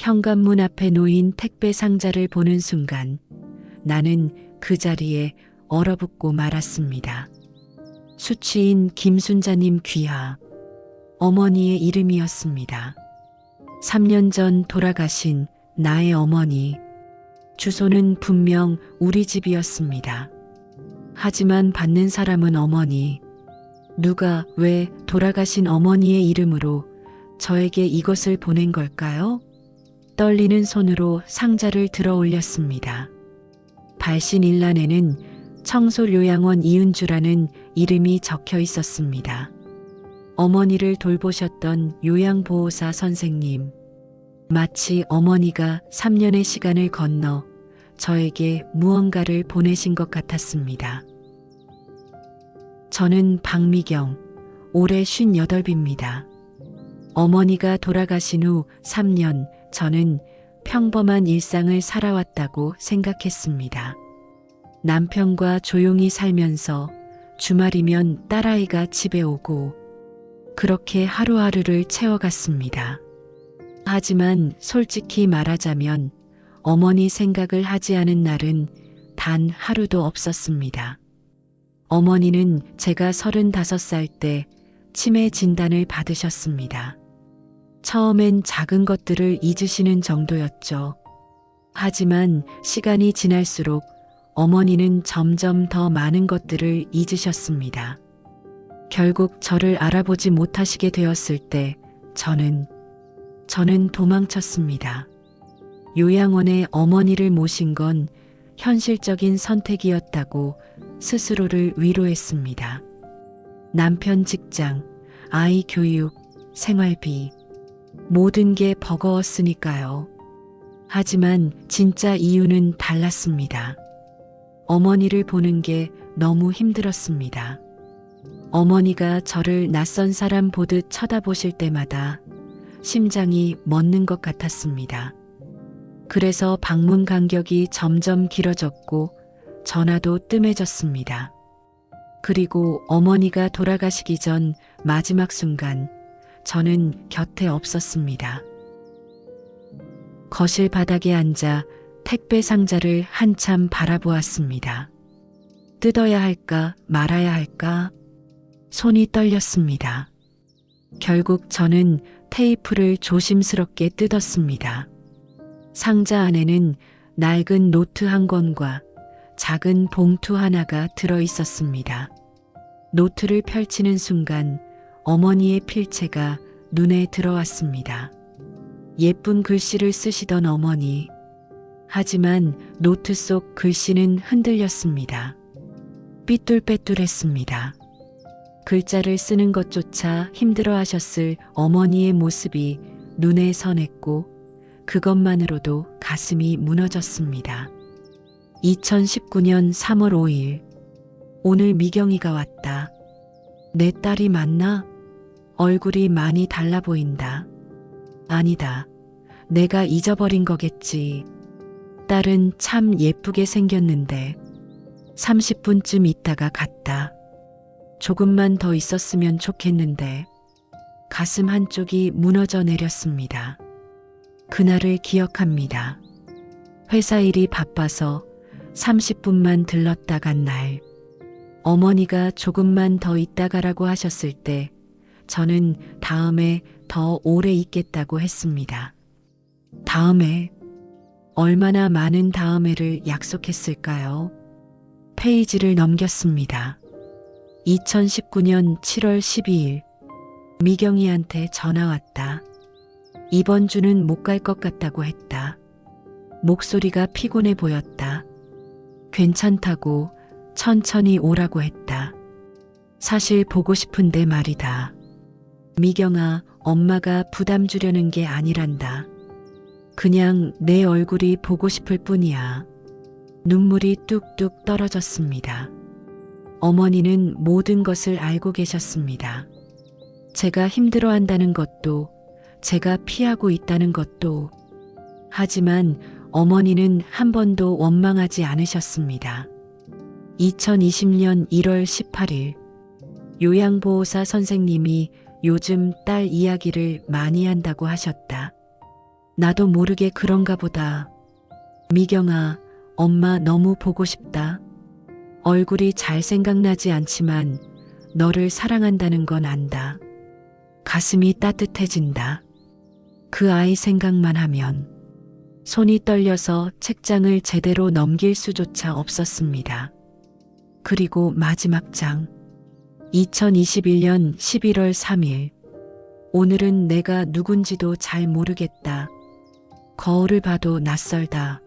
현관문 앞에 놓인 택배 상자를 보는 순간 나는 그 자리에 얼어붙고 말았습니다. 수취인 김순자님 귀하, 어머니의 이름이었습니다. 3년 전 돌아가신 나의 어머니, 주소는 분명 우리 집이었습니다. 하지만 받는 사람은 어머니. 누가 왜 돌아가신 어머니의 이름으로 저에게 이것을 보낸 걸까요? 떨리는 손으로 상자를 들어 올렸습니다. 발신일란에는 청소요양원 이은주라는 이름이 적혀 있었습니다. 어머니를 돌보셨던 요양보호사 선생님. 마치 어머니가 3년의 시간을 건너 저에게 무언가를 보내신 것 같았습니다. 저는 박미경, 올해 58입니다. 어머니가 돌아가신 후 3년 저는 평범한 일상을 살아왔다고 생각했습니다. 남편과 조용히 살면서 주말이면 딸아이가 집에 오고 그렇게 하루하루를 채워갔습니다. 하지만 솔직히 말하자면 어머니 생각을 하지 않은 날은 단 하루도 없었습니다. 어머니는 제가 35살 때 치매 진단을 받으셨습니다. 처음엔 작은 것들을 잊으시는 정도였죠. 하지만 시간이 지날수록 어머니는 점점 더 많은 것들을 잊으셨습니다. 결국 저를 알아보지 못하시게 되었을 때 저는 도망쳤습니다. 요양원에 어머니를 모신 건 현실적인 선택이었다고 스스로를 위로했습니다. 남편 직장, 아이 교육, 생활비, 모든 게 버거웠으니까요. 하지만 진짜 이유는 달랐습니다. 어머니를 보는 게 너무 힘들었습니다. 어머니가 저를 낯선 사람 보듯 쳐다보실 때마다 심장이 멎는 것 같았습니다. 그래서 방문 간격이 점점 길어졌고 전화도 뜸해졌습니다. 그리고 어머니가 돌아가시기 전 마지막 순간 저는 곁에 없었습니다. 거실 바닥에 앉아 택배 상자를 한참 바라보았습니다. 뜯어야 할까 말아야 할까? 손이 떨렸습니다. 결국 저는 테이프를 조심스럽게 뜯었습니다. 상자 안에는 낡은 노트 한 권과 작은 봉투 하나가 들어 있었습니다. 노트를 펼치는 순간 어머니의 필체가 눈에 들어왔습니다. 예쁜 글씨를 쓰시던 어머니. 하지만 노트 속 글씨는 흔들렸습니다. 삐뚤빼뚤했습니다. 글자를 쓰는 것조차 힘들어 하셨을 어머니의 모습이 눈에 선했고 그것만으로도 가슴이 무너졌습니다. 2019년 3월 5일. 오늘 미경이가 왔다. 내 딸이 맞나? 얼굴이 많이 달라 보인다. 아니다. 내가 잊어버린 거겠지. 딸은 참 예쁘게 생겼는데 30분쯤 있다가 갔다. 조금만 더 있었으면 좋겠는데 가슴 한쪽이 무너져 내렸습니다. 그날을 기억합니다. 회사 일이 바빠서 30분만 들렀다 간 날. 어머니가 조금만 더 있다 가라고 하셨을 때 저는 다음에 더 오래 있겠다고 했습니다. 다음에 얼마나 많은 다음에를 약속했을까요? 페이지를 넘겼습니다. 2019년 7월 12일. 미경이한테 전화 왔다. 이번 주는 못 갈 것 같다고 했다. 목소리가 피곤해 보였다. 괜찮다고 천천히 오라고 했다. 사실 보고 싶은데 말이다. 미경아, 엄마가 부담 주려는 게 아니란다. 그냥 내 얼굴이 보고 싶을 뿐이야. 눈물이 뚝뚝 떨어졌습니다. 어머니는 모든 것을 알고 계셨습니다. 제가 힘들어한다는 것도, 제가 피하고 있다는 것도. 하지만 어머니는 한 번도 원망하지 않으셨습니다. 2020년 1월 18일. 요양보호사 선생님이 요즘 딸 이야기를 많이 한다고 하셨다. 나도 모르게 그런가 보다. 미경아, 엄마 너무 보고 싶다. 얼굴이 잘 생각나지 않지만 너를 사랑한다는 건 안다. 가슴이 따뜻해진다. 그 아이 생각만 하면 손이 떨려서 책장을 제대로 넘길 수조차 없었습니다. 그리고 마지막 장. 2021년 11월 3일. 오늘은 내가 누군지도 잘 모르겠다. 거울을 봐도 낯설다.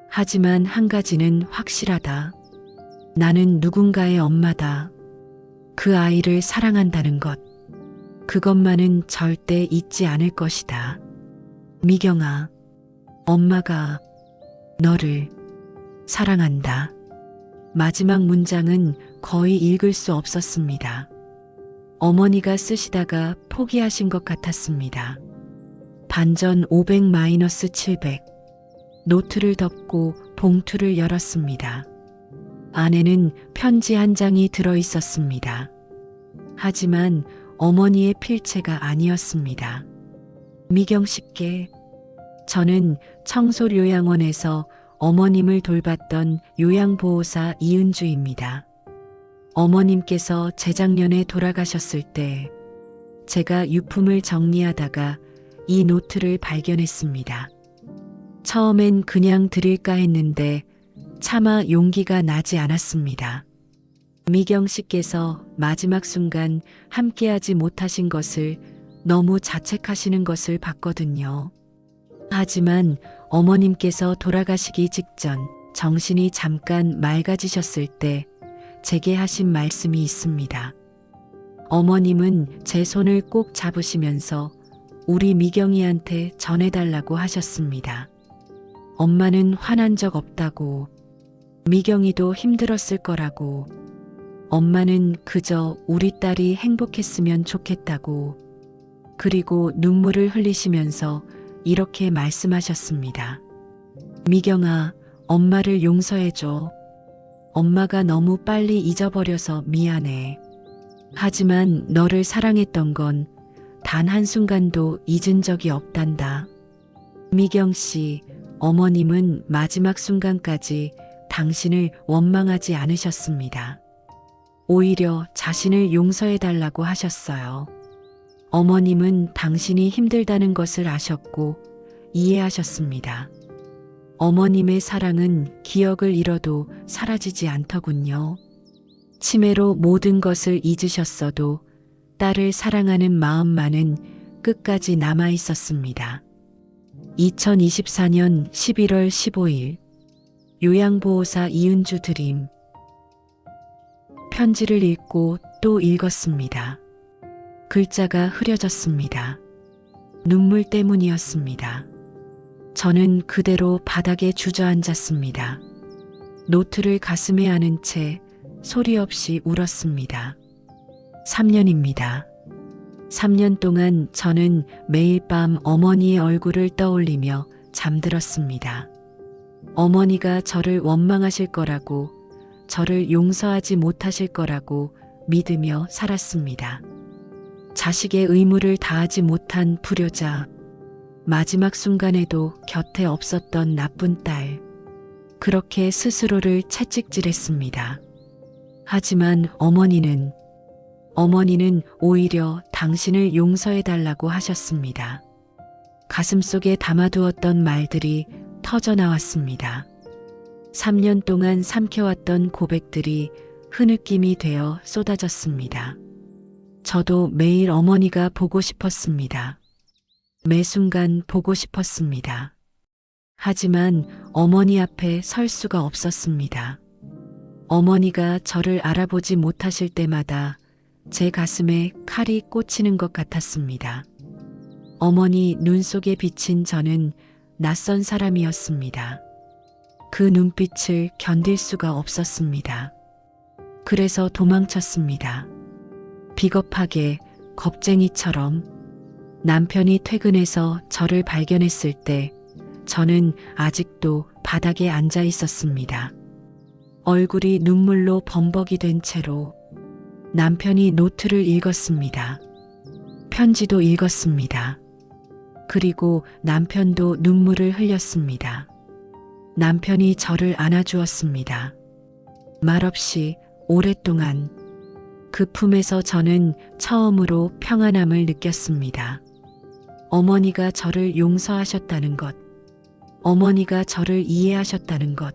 하지만 한 가지는 확실하다. 나는 누군가의 엄마다. 그 아이를 사랑한다는 것. 그것만은 절대 잊지 않을 것이다. 미경아, 엄마가 너를 사랑한다. 마지막 문장은 거의 읽을 수 없었습니다. 어머니가 쓰시다가 포기하신 것 같았습니다. 반전 500-700. 노트를 덮고 봉투를 열었습니다. 안에는 편지 한 장이 들어 있었습니다. 하지만 어머니의 필체가 아니었습니다. 미경 씨께, 저는 청소요양원에서 어머님을 돌봤던 요양보호사 이은주입니다. 어머님께서 재작년에 돌아가셨을 때 제가 유품을 정리하다가 이 노트를 발견했습니다. 처음엔 그냥 드릴까 했는데 차마 용기가 나지 않았습니다. 미경 씨께서 마지막 순간 함께하지 못하신 것을 너무 자책하시는 것을 봤거든요. 하지만 어머님께서 돌아가시기 직전 정신이 잠깐 맑아지셨을 때 제게 하신 말씀이 있습니다. 어머님은 제 손을 꼭 잡으시면서 우리 미경이한테 전해달라고 하셨습니다. 엄마는 화난 적 없다고, 미경이도 힘들었을 거라고, 엄마는 그저 우리 딸이 행복했으면 좋겠다고, 그리고 눈물을 흘리시면서 이렇게 말씀하셨습니다. 미경아, 엄마를 용서해줘. 엄마가 너무 빨리 잊어버려서 미안해. 하지만 너를 사랑했던 건 단 한순간도 잊은 적이 없단다. 미경 씨, 어머님은 마지막 순간까지 당신을 원망하지 않으셨습니다. 오히려 자신을 용서해달라고 하셨어요. 어머님은 당신이 힘들다는 것을 아셨고 이해하셨습니다. 어머님의 사랑은 기억을 잃어도 사라지지 않더군요. 치매로 모든 것을 잊으셨어도 딸을 사랑하는 마음만은 끝까지 남아 있었습니다. 2024년 11월 15일. 요양보호사 이은주 드림. 편지를 읽고 또 읽었습니다. 글자가 흐려졌습니다. 눈물 때문이었습니다. 저는 그대로 바닥에 주저앉았습니다. 노트를 가슴에 안은 채 소리 없이 울었습니다. 3년입니다. 3년 동안 저는 매일 밤 어머니의 얼굴을 떠올리며 잠들었습니다. 어머니가 저를 원망하실 거라고, 저를 용서하지 못하실 거라고 믿으며 살았습니다. 자식의 의무를 다하지 못한 불효자, 마지막 순간에도 곁에 없었던 나쁜 딸, 그렇게 스스로를 채찍질했습니다. 하지만 어머니는 오히려 당신을 용서해달라고 하셨습니다. 가슴속에 담아두었던 말들이 터져나왔습니다. 3년 동안 삼켜왔던 고백들이 흐느낌이 되어 쏟아졌습니다. 저도 매일 어머니가 보고 싶었습니다. 매 순간 보고 싶었습니다. 하지만 어머니 앞에 설 수가 없었습니다. 어머니가 저를 알아보지 못하실 때마다 제 가슴에 칼이 꽂히는 것 같았습니다. 어머니 눈 속에 비친 저는 낯선 사람이었습니다. 그 눈빛을 견딜 수가 없었습니다. 그래서 도망쳤습니다. 비겁하게, 겁쟁이처럼. 남편이 퇴근해서 저를 발견했을 때 저는 아직도 바닥에 앉아 있었습니다. 얼굴이 눈물로 범벅이 된 채로. 남편이 노트를 읽었습니다. 편지도 읽었습니다. 그리고 남편도 눈물을 흘렸습니다. 남편이 저를 안아주었습니다. 말없이 오랫동안 그 품에서 저는 처음으로 평안함을 느꼈습니다. 어머니가 저를 용서하셨다는 것, 어머니가 저를 이해하셨다는 것,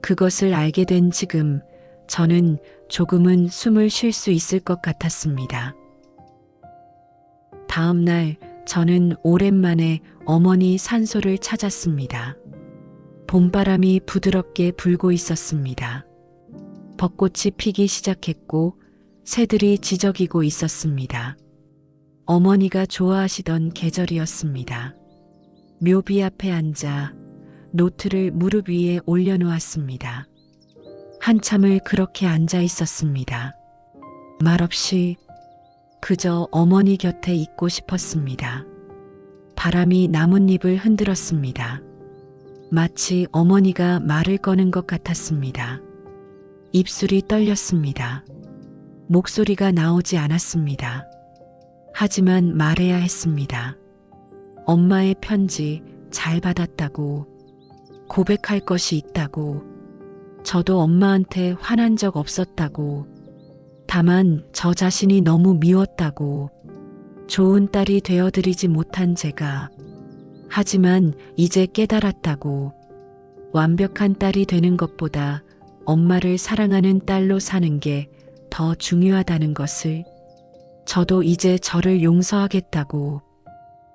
그것을 알게 된 지금 저는 조금은 숨을 쉴 수 있을 것 같았습니다. 다음 날 저는 오랜만에 어머니 산소를 찾았습니다. 봄바람이 부드럽게 불고 있었습니다. 벚꽃이 피기 시작했고 새들이 지저귀고 있었습니다. 어머니가 좋아하시던 계절이었습니다. 묘비 앞에 앉아 노트를 무릎 위에 올려놓았습니다. 한참을 그렇게 앉아 있었습니다. 말없이 그저 어머니 곁에 있고 싶었습니다. 바람이 나뭇잎을 흔들었습니다. 마치 어머니가 말을 거는 것 같았습니다. 입술이 떨렸습니다. 목소리가 나오지 않았습니다. 하지만 말해야 했습니다. 엄마의 편지 잘 받았다고, 고백할 것이 있다고, 저도 엄마한테 화난 적 없었다고, 다만 저 자신이 너무 미웠다고, 좋은 딸이 되어드리지 못한 제가, 하지만 이제 깨달았다고, 완벽한 딸이 되는 것보다 엄마를 사랑하는 딸로 사는 게 더 중요하다는 것을, 저도 이제 저를 용서하겠다고,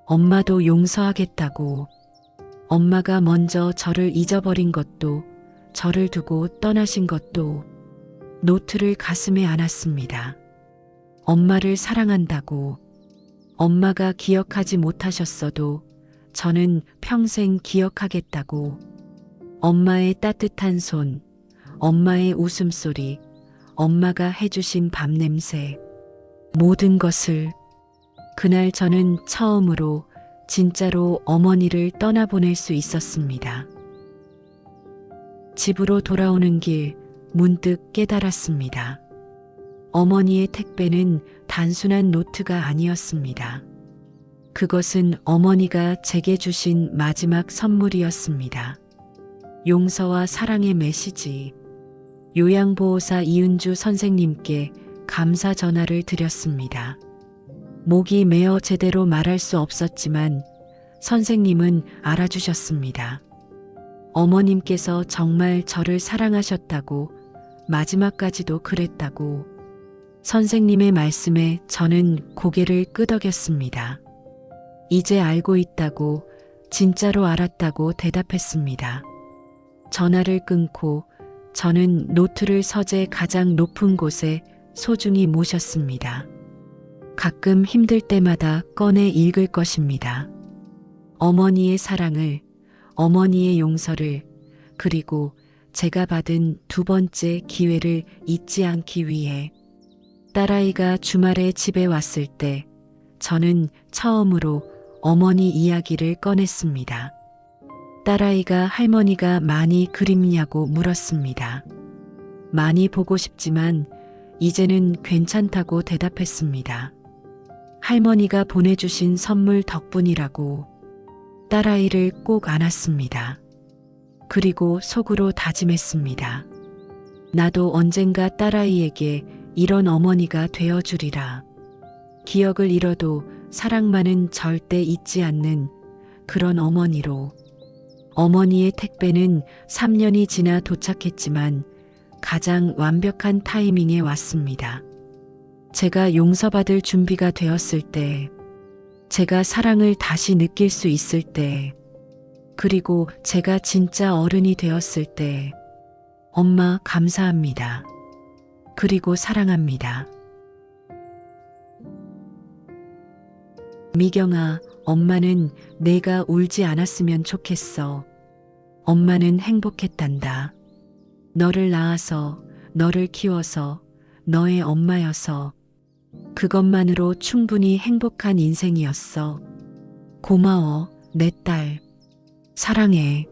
엄마도 용서하겠다고, 엄마가 먼저 저를 잊어버린 것도, 저를 두고 떠나신 것도, 노트를 가슴에 안았습니다. 엄마를 사랑한다고, 엄마가 기억하지 못하셨어도 저는 평생 기억하겠다고, 엄마의 따뜻한 손, 엄마의 웃음소리, 엄마가 해주신 밥 냄새, 모든 것을. 그날 저는 처음으로 진짜로 어머니를 떠나보낼 수 있었습니다. 집으로 돌아오는 길 문득 깨달았습니다. 어머니의 택배는 단순한 노트가 아니었습니다. 그것은 어머니가 제게 주신 마지막 선물이었습니다. 용서와 사랑의 메시지. 요양보호사 이은주 선생님께 감사 전화를 드렸습니다. 목이 메어 제대로 말할 수 없었지만 선생님은 알아주셨습니다. 어머님께서 정말 저를 사랑하셨다고, 마지막까지도 그랬다고. 선생님의 말씀에 저는 고개를 끄덕였습니다. 이제 알고 있다고, 진짜로 알았다고 대답했습니다. 전화를 끊고 저는 노트를 서재 가장 높은 곳에 소중히 모셨습니다. 가끔 힘들 때마다 꺼내 읽을 것입니다. 어머니의 사랑을, 어머니의 용서를, 그리고 제가 받은 두 번째 기회를 잊지 않기 위해. 딸아이가 주말에 집에 왔을 때 저는 처음으로 어머니 이야기를 꺼냈습니다. 딸아이가 할머니가 많이 그립냐고 물었습니다. 많이 보고 싶지만 이제는 괜찮다고 대답했습니다. 할머니가 보내주신 선물 덕분이라고. 딸아이를 꼭 안았습니다. 그리고 속으로 다짐했습니다. 나도 언젠가 딸아이에게 이런 어머니가 되어주리라. 기억을 잃어도 사랑만은 절대 잊지 않는 그런 어머니로. 어머니의 택배는 3년이 지나 도착했지만 가장 완벽한 타이밍에 왔습니다. 제가 용서받을 준비가 되었을 때, 제가 사랑을 다시 느낄 수 있을 때, 그리고 제가 진짜 어른이 되었을 때. 엄마 감사합니다. 그리고 사랑합니다. 미경아, 엄마는 내가 울지 않았으면 좋겠어. 엄마는 행복했단다. 너를 낳아서, 너를 키워서, 너의 엄마여서. 그것만으로 충분히 행복한 인생이었어. 고마워, 내 딸. 사랑해.